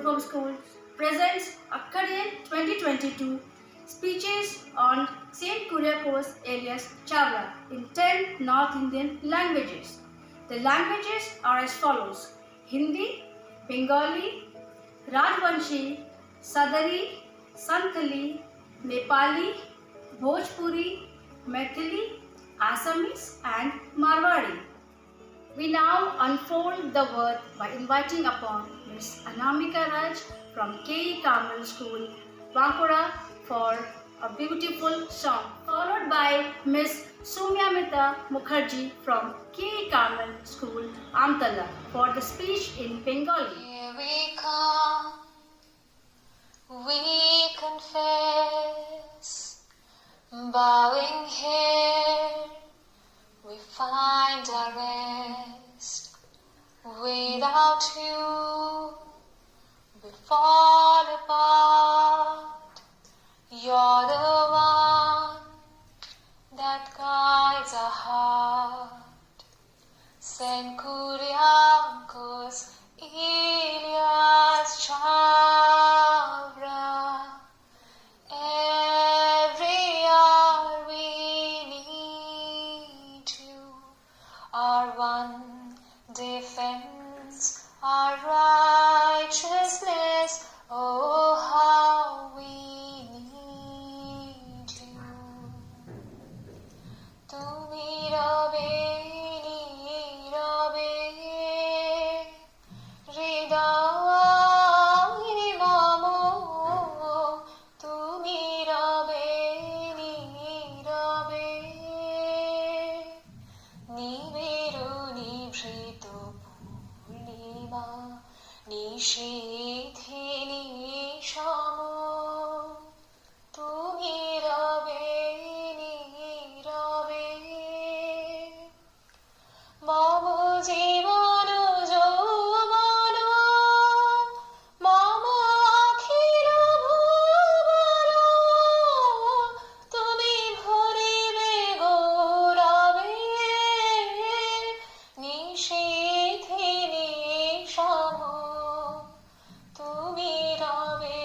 Group of Schools presents Akkadian 2022 speeches on St. Kuriakose alias Chavla in 10 North Indian languages. The languages are as follows: Hindi, Bengali, Rajvanshi, Sadari, Santali, Nepali, Bhojpuri, Maithili, Assamese and Marwari. We now unfold the word by inviting upon Ms. Anamika Raj from K.E. Carmel School, Bankura for a beautiful song, followed by Ms. Soumyamita Mukherjee from K.E. Carmel School, Amtala for the speech in Bengali. Here we come, we confess, bowing here, we find our rest. Without you, we fall apart. You're the one that guides our heart. St. Kuriakose alias Chavla. Every hour we need you. Our one defense, our righteousness. Oh, how we need you. Tumi rabe, rabe, hridayini mamo. Tumi rabe, rabe, nibiru nibhrito purnima, nishithi nishamo. Tumi rabe, rabe, mamo jivano jovano, mamo akhilo bhuvano. Tumi bhoribe gaurabe, nishithi nishamo. Tumi rabe,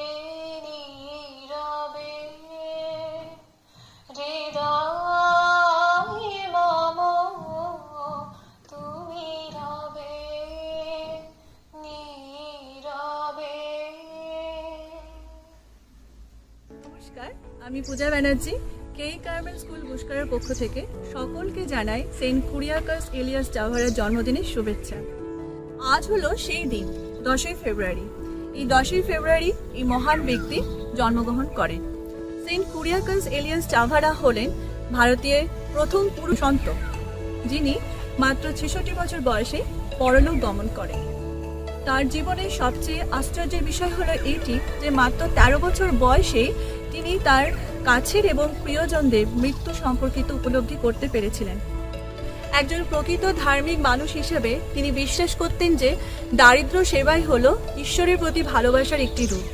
rabe, hridayi mamo. Tumi rabe, rabe. নমস্কার, আমি পূজা Banerjee কে.ই. Carmel school বুশকারের পক্ষ থেকে সকলকে জানাই Saint কুরিয়াকস Ilias চাভারের জন্মদিনের শুভেচ্ছা। আজ হলো সেই দিন, 10ই ফেব্রুয়ারি। এই 10ই ফেব্রুয়ারি এই মহান ব্যক্তি জন্মগ্রহণ করেন। সেন্ট কুরিয়াকস এলিয়াস চাভারা হলেন ভারতীয় প্রথম পুরুষ সন্ত, যিনি মাত্র 66 বছর বয়সে পরলোক গমন করেন। তার জীবনের সবচেয়ে আশ্চর্যের বিষয় হলো এটি যে মাত্র 13 বছর বয়সে তিনি তার কাছের এবং প্রিয়জনদের মৃত্যু সম্পর্কিত উপলব্ধি করতে পেরেছিলেন। একজন প্রকৃত ধার্মিক মানুষ হিসেবে তিনি বিশ্বাস করতেন যে দারিদ্র্য সেবাই হলো ঈশ্বরের প্রতি ভালোবাসার একটি রূপ।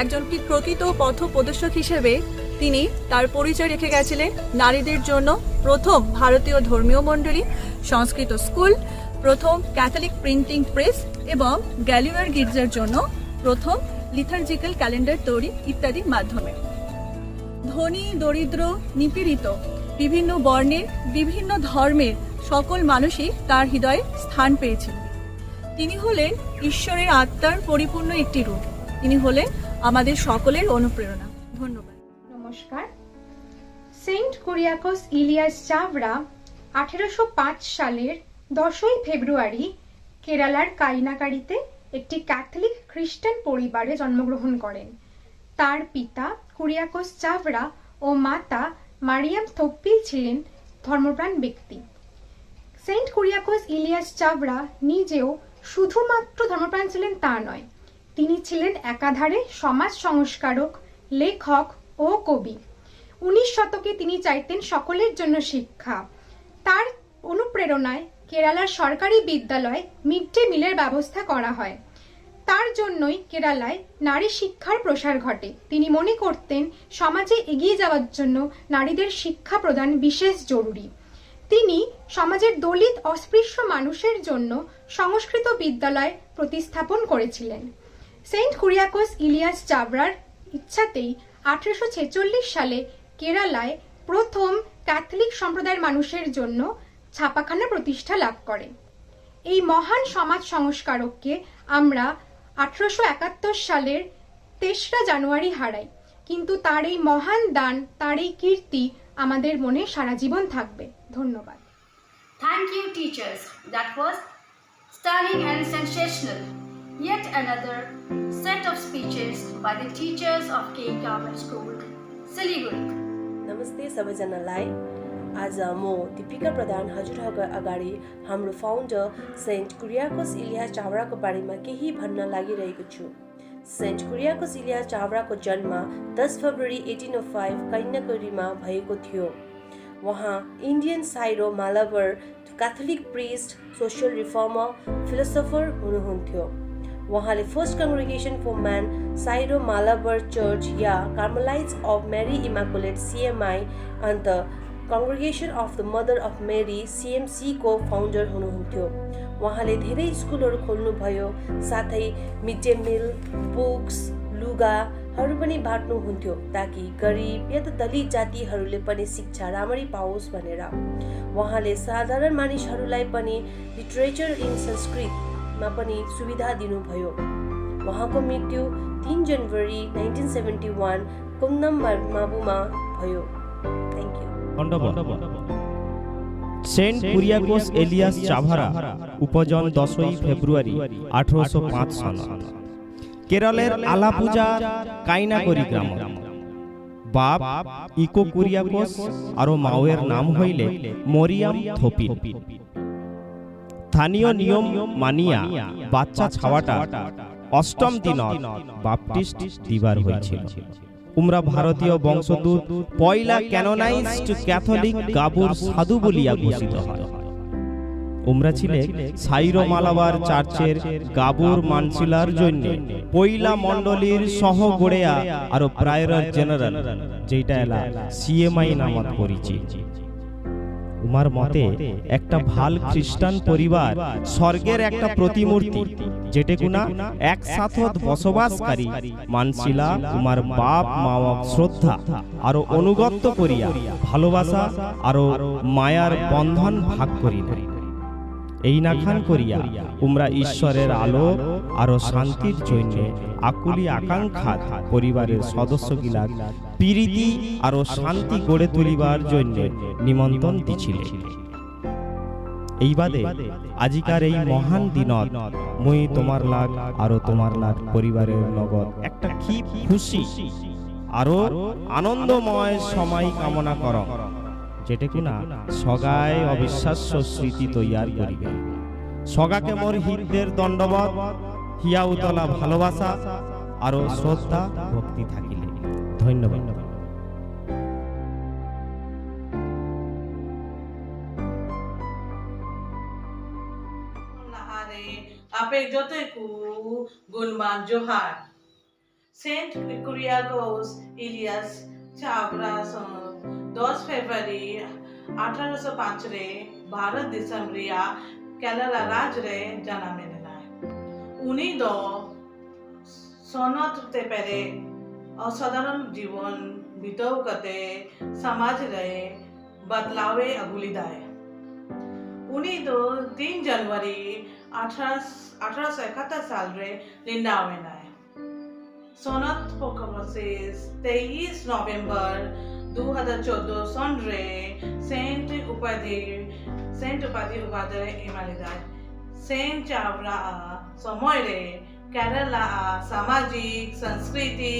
একজন প্রকৃত পথ প্রদর্শক হিসেবে তিনি তার পরিচয় রেখে গেছিলেন নারীদের জন্য প্রথম ভারতীয় ধর্মীয় মণ্ডলী, সংস্কৃত স্কুল, প্রথম ক্যাথলিক প্রিন্টিং প্রেস এবং গ্যালিওয়ার গির্জার জন্য প্রথম লিথার্জিক্যাল ক্যালেন্ডার তৈরি ইত্যাদির মাধ্যমে। ধনী, দরিদ্র, নিপীড়িত, বিভিন্ন বর্ণের, বিভিন্ন ধর্মের সকল মানুষই তার হৃদয়ে স্থান পেয়েছেন। তিনি হলেন ঈশ্বরের আত্মার পরিপূর্ণ একটি রূপ। তিনি হলেন আমাদের সকলের অনুপ্রেরণা। ধন্যবাদ। নমস্কার। সেন্ট কুরিয়াকোস ইলিয়াস চাভরা 1805 সালের 10ই ফেব্রুয়ারি কেরালার কাইনাকারিতে একটি ক্যাথলিক খ্রিস্টান পরিবারে জন্মগ্রহণ করেন। তার পিতা কুরিয়াকোস চাভরা ও মাতা মারিয়াম থোপ্পিল ছিলেন ধর্মপ্রাণ ব্যক্তি। সেন্ট কুরিয়াকোস ইলিয়াস চাভরা নিজেও শুধুমাত্র ধর্মপ্রাণ ছিলেন তা নয়, তিনি ছিলেন একাধারে সমাজ সংস্কারক, লেখক ও কবি। 19 শতকে তিনি চাইতেন সকলের জন্য শিক্ষা। তার অনুপ্রেরণায় কেরালার সরকারি বিদ্যালয়ে মিড ডে মিলের ব্যবস্থা করা হয়। তার জন্যই কেরালায় নারী শিক্ষার প্রসার ঘটে। তিনি মনে করতেন সমাজে এগিয়ে যাওয়ার জন্য নারীদের শিক্ষা প্রদান বিশেষ জরুরি। তিনি সমাজের দলিত অস্পৃশ্য মানুষের জন্য সংস্কৃত বিদ্যালয় প্রতিস্থাপন করেছিলেন। সেন্ট কুরিয়াকোস ইলিয়াস চাবড়ার ইচ্ছাতেই 1846 সালে কেরালায় প্রথম ক্যাথলিক সম্প্রদায়ের মানুষের জন্য ছাপাখানা প্রতিষ্ঠা লাভ করে। এই মহান সমাজ সংস্কারককে আমরা 1871 সালের 3রা জানুয়ারি হারাই, কিন্তু তার এই মহান দান, তার এই কীর্তি আমাদের মনে সারা জীবন থাকবে। ধন্যবাদ। Thank you, teachers. That was stunning and sensational. Yet another set of speeches by the teachers of K Government School, Siliguri. नमस्ते सबैजनालाई। आज म दीपिका प्रधान हजुरहरूको अगाडि हाम्रो फाउन्डर सेन्ट कुरियाकोस इलियास चावडाको बारेमा केही भन्न लागिरहेको छु। सेन्ट कुरियाकोस इलियास चावडाको जन्म 10 फेब्रुअरी 1805 कैनाकरीमा भएको थियो। उहाँ Indian Syro Malabar Catholic priest, social reformer, philosopher हुनुहुन्थ्यो। उहाँले फर्स्ट कङ्ग्रिगेसन फर म्यान साइरो मालाबर चर्च या कार्मलाइट्स अफ मेरी इमाकुलेट CMI अन्त कङ्ग्रिगेसन अफ द मदर अफ मेरी CMC को फाउन्डर हुनुहुन्थ्यो। उहाँले धेरै स्कुलहरू खोल्नुभयो, साथै मिड डे मिल, बुक्स, लुगाहरू पनि बाँड्नुहुन्थ्यो ताकि गरिब या त दलित जातिहरूले पनि शिक्षा राम्ररी पाओस् भनेर। उहाँले साधारण मानिसहरूलाई पनि लिटरेचर इन संस्कृतमा पनि सुविधा दिनुभयो। उहाँको मृत्यु 3 जनवरी 1971 कुन्नम माबुमा भयो। Thank you. Saint Kuriakose Elias Chavara उपजन 10 फेब्रुआरी 1805 सन केरलेर आलापुजा काइनाकरी ग्राम। बाप इको कुरियाकोस और माओर नाम हইলে মরিয়াম থোপিন। স্থানীয় নিয়ম মানিয়া বাচ্চা ছাওয়াটা অষ্টম দিনত বাপটিস্ট দিবার হয়েছিল। উমরা ভারতীয় বংশোদ্ভূত পয়লা ক্যানোনাইজড ক্যাথলিক গাবুর সাধু বলিয়া ঘোষিত হয়। উমরা ছিলেন সাইরো মালাবার চার্চের গাবুর মানছিলার জন্য পয়লা মণ্ডলীর সহ গড়েয়া আর প্রায়র জেনারেল যেটা এলা CMI নামত পরিচিত। উমার মতে একটা ভাল খ্রিস্টান পরিবার স্বর্গের একটা প্রতিমূর্তি যেটা কুনা একসাথে বসবাসকারী মানছিলা উমার বাপ মাওয়াক শ্রদ্ধা আর অনুগত্য করিয়া ভালোবাসা আর মায়ার বন্ধন ভাগ করিল। এই নাখান করিয়া উমরা ঈশ্বরের আলো আর শান্তির জন্য আকুলি আকাঙ্ক্ষা পরিবারের সদস্যগিলা প্রীতি আর শান্তি গড়ে তুলিবার জন্য নিমন্ত্রণ দিছিলেন। এই বাদে আজিকার এই মহান দিনত মুই তোমার লাগ আর তোমার লাগ পরিবারের লগত একটা কি খুশি আর আনন্দময় সময় কামনা কর যেটা কিনা সগায় অবিশ্বাস্য স্মৃতি তৈয়ার করিবে। সগাকে মোর হৃদয়ের দণ্ডবত হিয়া উতলা ভালোবাসা আর শ্রদ্ধা ভক্তি থাকিলে। ধন্যবাদ। आपे जोते को गुणमान जोहार। सेंट कुरियाकोस इलियास चावड़ा 10 फेब्रुआरी 1805 रे भारत देशम रिया केरला राज्य रे जन्मे लेना। उनी दो सोनत ते पहले असाधारण जीवन बिताव करते समाज रे बदलावे अगुली दाए। उनी दो 3 जनवरी 1871 साल रे लिंडावे नाए। सोनत पोकमसिस 23 नवंबर 2014 सन रे सेंट उपाधि इमालिदाय। सेंट चावड़ा समय रे केरला सामाजिक संस्कृति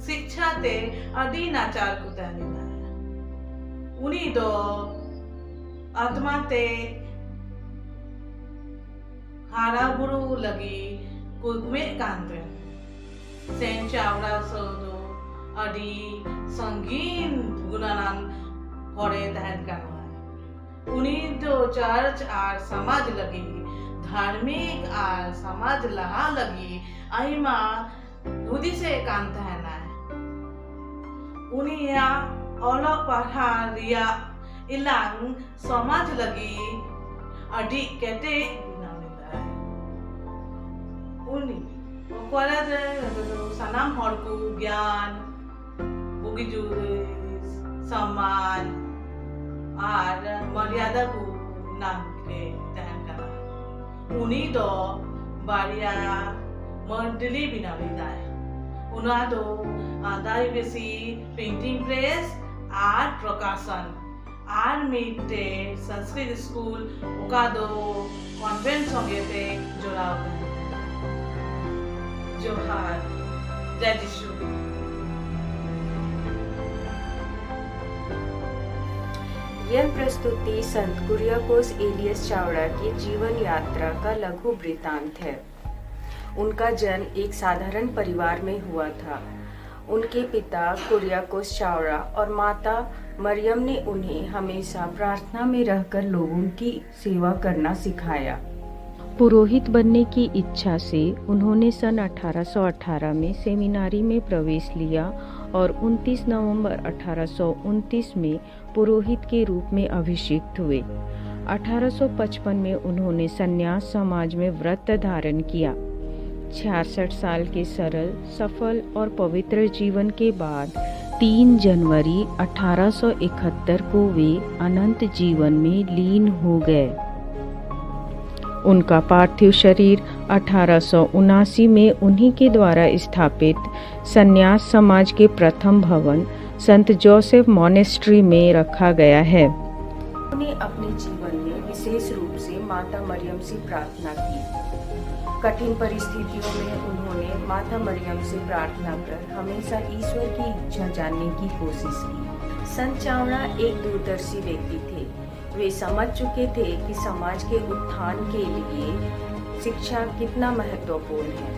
शिक्षा ते अडी नाचार कुतालिना। उनी दो आत्मा ते हारा बुरु लगी कुमे कांते। सेंट चावड़ा सोदो अडी संगीन गुणानान होरे दहन करना। उनी दो चर्च आर समाज लगी धार्मिक आर समाज लहा लगी आइमा हुदी से कांता है ना। उनी या ओलोक पढ़ा रिया इलांग समाज लगी अडी केटे गुना लेता है। उनी sanam horku gyan bugi सम्मान और मर्यादा को नाम के तहन करा उन्हीं दो बारिया मंडली बिनावी दाए उन्हें दो दाई बेसी पेंटिंग प्रेस आर्ट प्रकाशन आर मिटे संस्कृत स्कूल उका दो कॉन्वेंट संगे ते जोड़ा जोहार जय जिशु। यह प्रस्तुति संत कुरियाकोस एलियस चावड़ा की जीवन यात्रा का लघु वृत्तांत है। उनका जन्म एक साधारण परिवार में हुआ था। उनके पिता कुरियाकोस चावड़ा और माता मरियम ने उन्हें हमेशा प्रार्थना में रहकर लोगों की सेवा करना सिखाया। पुरोहित बनने की इच्छा से उन्होंने सन 1818 में सेमिनारी में प्रवेश लिया और 29 नवंबर 1829 में पुरोहित के रूप में अभिषिक्त हुए। 1855 में उन्होंने संन्यास समाज में व्रत धारण किया। 66 साल के सरल, सफल और पवित्र जीवन के बाद 3 जनवरी 1871 को वे अनंत जीवन में लीन हो गए। उनका पार्थिव शरीर 1879 में उन्हीं के द्वारा स्थापित संन्यास समाज के प्रथम भवन संत जोसेफ मॉनेस्ट्री में रखा गया है। उन्होंने अपने जीवन में विशेष रूप से माता मरियम से प्रार्थना की। कठिन परिस्थितियों में उन्होंने माता मरियम से प्रार्थना कर हमेशा ईश्वर की इच्छा जानने की कोशिश की। संत चावड़ा एक दूरदर्शी व्यक्ति थे। वे समझ चुके थे कि समाज के उत्थान के लिए शिक्षा कितना महत्वपूर्ण है।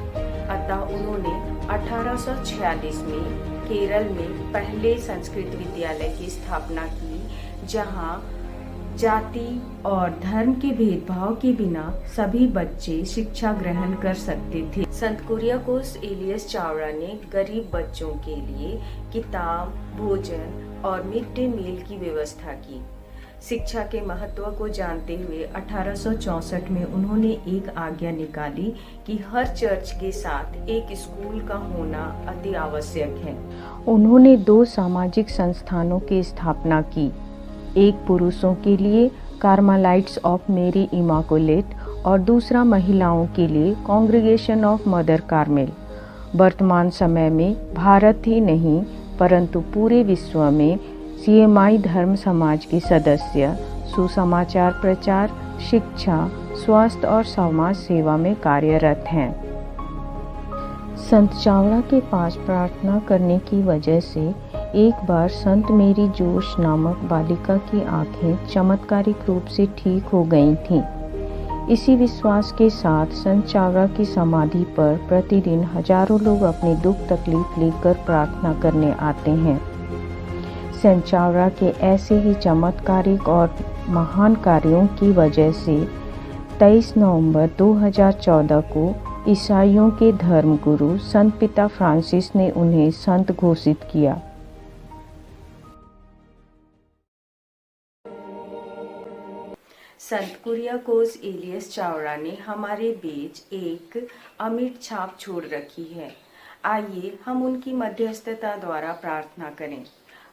अतः उन्होंने 1846 में केरल में पहले संस्कृत विद्यालय की स्थापना की, जहां जाति और धर्म के भेदभाव के बिना सभी बच्चे शिक्षा ग्रहण कर सकते थे। संत कुरियाकोस एलियस चावड़ा ने गरीब बच्चों के लिए किताब, भोजन और मिड डे मील की व्यवस्था की। शिक्षा के महत्व को जानते हुए 1864 में उन्होंने एक आज्ञा निकाली कि हर चर्च के साथ एक स्कूल का होना अति आवश्यक है। उन्होंने 2 सामाजिक संस्थानों की स्थापना की, एक पुरुषों के लिए कार्मेलाइट्स ऑफ मेरी इमाकुलेट और दूसरा महिलाओं के लिए कांग्रेगेशन ऑफ मदर कार्मेल। वर्तमान समय में भारत ही नहीं परंतु पूरे विश्व में CMI धर्म समाज के सदस्य सुसमाचार प्रचार, शिक्षा, स्वास्थ्य और समाज सेवा में कार्यरत हैं। संत चावड़ा के पास प्रार्थना करने की वजह से एक बार संत मेरी जोश नामक बालिका की आंखें चमत्कारिक रूप से ठीक हो गई थीं। इसी विश्वास के साथ संत चावड़ा की समाधि पर प्रतिदिन हजारों लोग अपनी दुख तकलीफ लेकर प्रार्थना करने आते हैं। संत चावड़ा के ऐसे ही चमत्कारिक और महान कार्यों की वजह से 23 नवंबर 2014 को ईसाइयों के धर्मगुरु संत पिता फ्रांसिस ने उन्हें संत घोषित किया। संत कुरियाकोस एलियस चावड़ा ने हमारे बीच एक अमिट छाप छोड़ रखी है। आइए हम उनकी मध्यस्थता द्वारा प्रार्थना करें।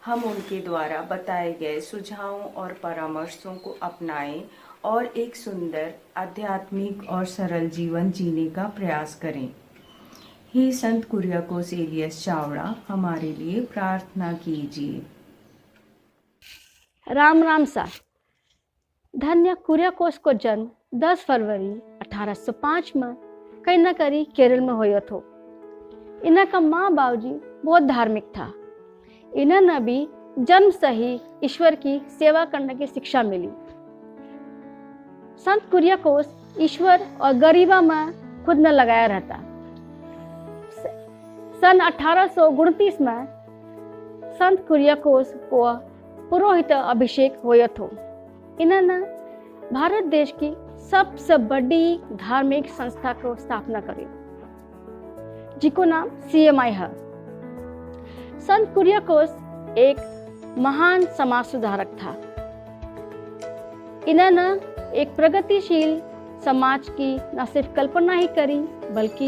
हम उनके द्वारा बताए गए सुझावों और परामर्शों को अपनाएं और एक सुंदर, आध्यात्मिक और सरल जीवन जीने का प्रयास करें। हे संत कुरियाकोस एलियस चावड़ा, हमारे लिए प्रार्थना कीजिए। राम राम सा। धन्य कुरियाकोस को जन्म 10 फरवरी 1805 में कहीं न कहीं केरल में हुआ था। इन्हें का माँ बाबूजी बहुत धार्मिक था। इन्हें भी जन्म से ही ईश्वर की सेवा करने की शिक्षा मिली। संत कुरियाकोस ईश्वर और गरीबा में खुद न लगाया रहता। सन 1829 में संत कुरियाकोस को पुरोहित अभिषेक हुआ था। इन्होंने भारत देश की सबसे बड़ी धार्मिक संस्था को स्थापना करी, जिसको नाम CMI है। संत कुरियाकोस एक महान समाज सुधारक था। इन्होंने एक प्रगतिशील समाज की न सिर्फ कल्पना ही करी, बल्कि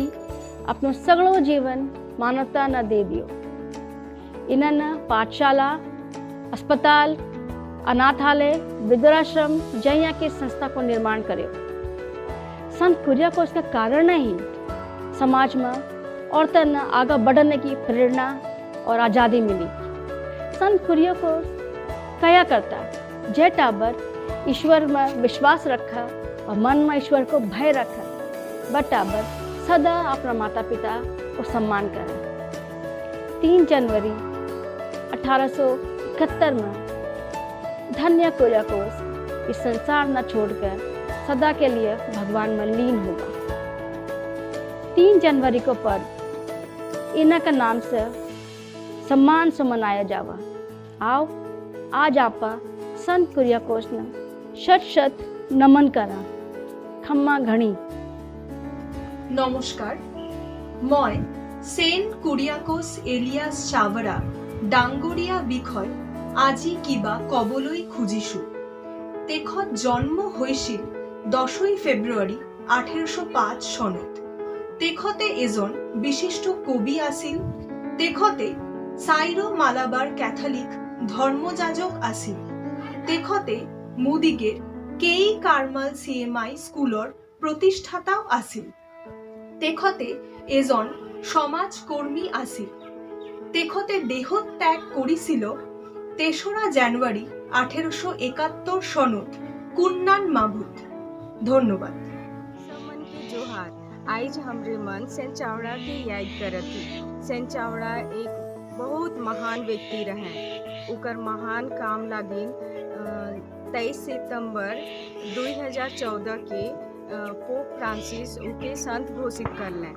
अपनो सगळो जीवन मानवता न दे दियो। इन्हनि पाठशाला, अस्पताल, अनाथालय, वृद्धाश्रम जैया के संस्था को निर्माण कर्यो। संत कुरियाकोस के कारण ही समाज में औरतन आगे बढ़ने की प्रेरणा और आज़ादी मिली। संत कुरियाकोस कया करता जे टाबर ईश्वर में विश्वास रखा और मन में ईश्वर को भय रखा, वह टाबर सदा अपना माता पिता को सम्मान करे। 3 जनवरी 1871 में धन्य कुरियाकोस इस संसार न छोड़कर सदा के लिए भगवान में लीन होगा। 3 जनवरी को पर्व इन्ह का नाम से सम्मान से मनाया जावा। आओ आज आप संत कुरियाकोस ने शत नमन करा। खम्मा घणी। নমস্কাৰ, মই চেণ্ট কুৰিয়াকোছ এলিয়াছ চাৱৰা ডাঙৰীয়া বিষয় আজি কিবা কবলৈ খুজিছোঁ। তেখেত জন্ম হৈছিল 10 ফেব্ৰুৱাৰী 1805 চনত। তেখেতে এজন বিশিষ্ট কবি আছিল। তেখেতে চাইৰো মালাবাৰ কেথলিক ধৰ্মযাজক আছিল। তেখেতে মুদিগেৰ কেই কাৰ্মাল CMI স্কুলৰ প্ৰতিষ্ঠাতাও আছিল। তেখেতে এজন সমাজকৰ্মী আছিল। তেখেতে দেহত্যাগ কৰিছিল 3 জানুৱাৰী 1871 চনত কুন্নান মাবুত। ধন্যবাদ। मन के जोहार। आज हमरे मन सेंट चावड़ा के याद करती। सेंट चावड़ा एक बहुत महान व्यक्ति रहे। उकर महान काम लागिन 23 सितंबर 2014 के पोप फ्रांसिस उके संत घोषित करले।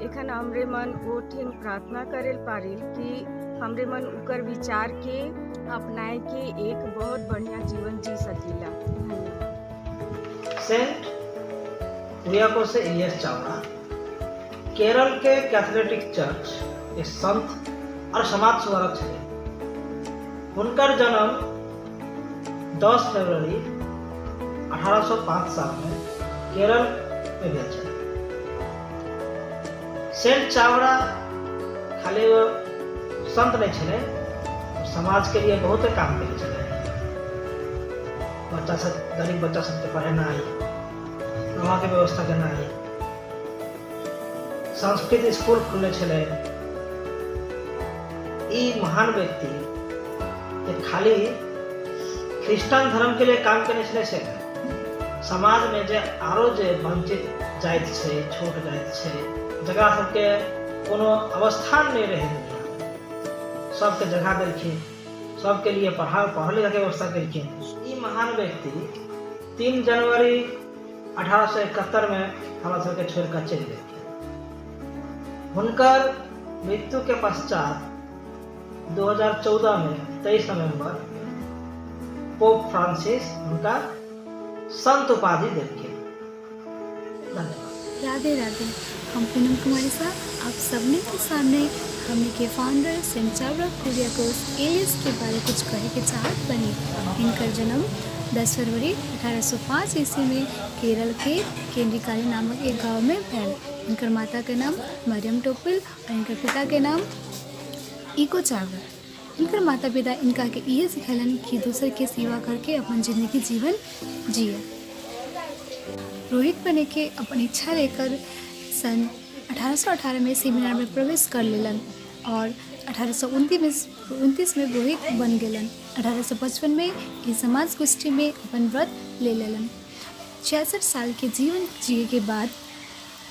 एखन हमरे मन ओठिन प्रार्थना करेल पारिल कि हमरे मन उकर विचार के अपनाए के एक बहुत बढ़िया जीवन जी सकीला। धन्यवाद। सेंट कुरियाकोस एलियास चावड़ा केरल के कैथोलिक चर्च के संत और समाज सुधारक थे। उनका जन्म 10 फरवरी 1805 साल में केरल में भेल छे। सेंट चावड़ा खाली वो संत नहीं छे, समाज के लिए बहुत काम करे छे। बच्चा सब गरीब बच्चा सबके पढ़ेनाई, वहाँ के व्यवस्था करनाई, संस्कृत स्कूल खुलने छे। ई महान व्यक्ति खाली ख्रिस्टान धर्म के लिए काम करने छे, समाज में जे आरो जे वंचित जाइत छे, छोट जाइत छे, जगह सबके कोनो अवस्थान नहीं रहे, सबके जगह देलखिन, सबके लिए पढ़ाई लिखा के व्यवस्था केलखिन। ई महान व्यक्ति 3 जनवरी 1871 में हमरा सबके छोड़ कर चल गए। हुनकर मृत्यु के पश्चात 2014 में 23 नवंबर पोप फ्रांसिस उनका संत उपाधि देंगे। धन्यवाद। राधे राधे। हम पूनम कुमारी साहब आप सबने के सामने हमने के फाउंडर सेंट चावड़ा कुरियाकोस एलियास के बारे कुछ कहे के चाहत बनी। इनका जन्म 10 फरवरी 1805 ईस्वी में केरल के केंद्रीकाली नामक एक गांव में भैल। इनकर माता के नाम मरियम टोपिल और इनकर पिता के नाम इको चावड़ा। इनकर माता पिता इनका के ये सिखलन कि दूसरे के सेवा करके अपन जिंदगी जीवन जिए। रोहित बने के अपन इच्छा लेकर सन 1818 में सेमिनार में प्रवेश कर लेलन और 1829 में रोहित बन गेलन। 1855 में इस समाज गोष्ठी में अपन व्रत ले लेलन। 66 साल के जीवन जिए के बाद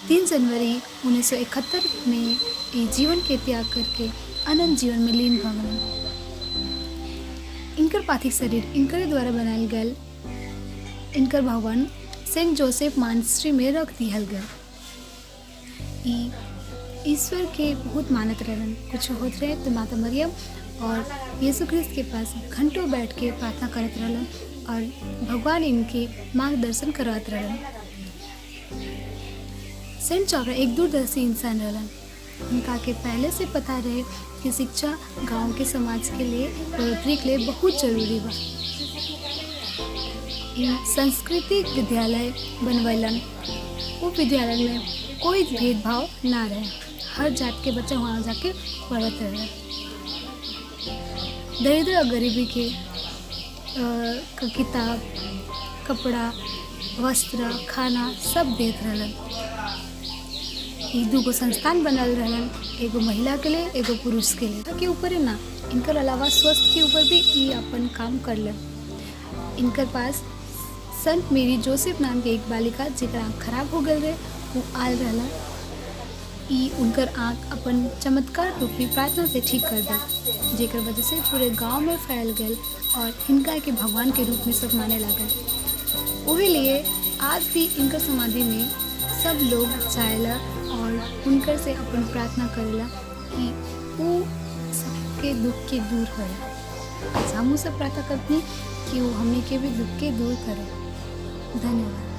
3 जनवरी 1971 में ये जीवन के त्याग करके अनंत जीवन में लीन भगलन। इनकर पार्थिव शरीर इनकर द्वारा बनायल गल इनकर भवन सेंट जोसेफ मॉनेस्ट्री में रख दिहल गल। ईश्वर के बहुत मानत रहन। कुछ होत रहे तो माता मरियम और यीशु ख्रिस्त के पास घंटों बैठ के प्रार्थना करत रहलन और भगवान इनके मार्गदर्शन करवात रहलन। सेंट चावड़ा एक दूरदर्शी इंसान रहलन। उनका के पहले से पता रहे कि शिक्षा गांव के समाज के लिए बढ़ोतरी के लिए बहुत जरूरी बा। सांस्कृतिक विद्यालय बनवैलन। वो विद्यालय में कोई भेदभाव ना रहे। हर जात के बच्चा वहाँ जाके पढ़त रहे। दरिद्र और गरीबी के किताब, कपड़ा, वस्त्र, खाना सब देत रहलन। ई दूगो संस्थान बनल रहलन, एगो महिला के लिए, एगो पुरुष के लिए। के ऊपर है ना, इनकर अलावा स्वास्थ्य के ऊपर भी ई अपन काम करलन। इनकर पास संत मेरी जोसेफ नाम के एक बालिका जेकर आँख खराब हो गए रहे, वो आल रहला। ई उनकर आँख अपन चमत्कार रूपी प्रार्थना से ठीक कर दे, जेकर वजह से पूरे गांव में फैल गए और इनका के भगवान के रूप में सब माने लागल। वही लिए आज भी इनकर समाधि में सब लोग जाएला और उनकर से अपन प्रार्थना करेला कि वो सबके दुख के दूर करे। हमू सब प्रार्थना करती कि वो हमने के भी दुख के दूर करे। धन्यवाद।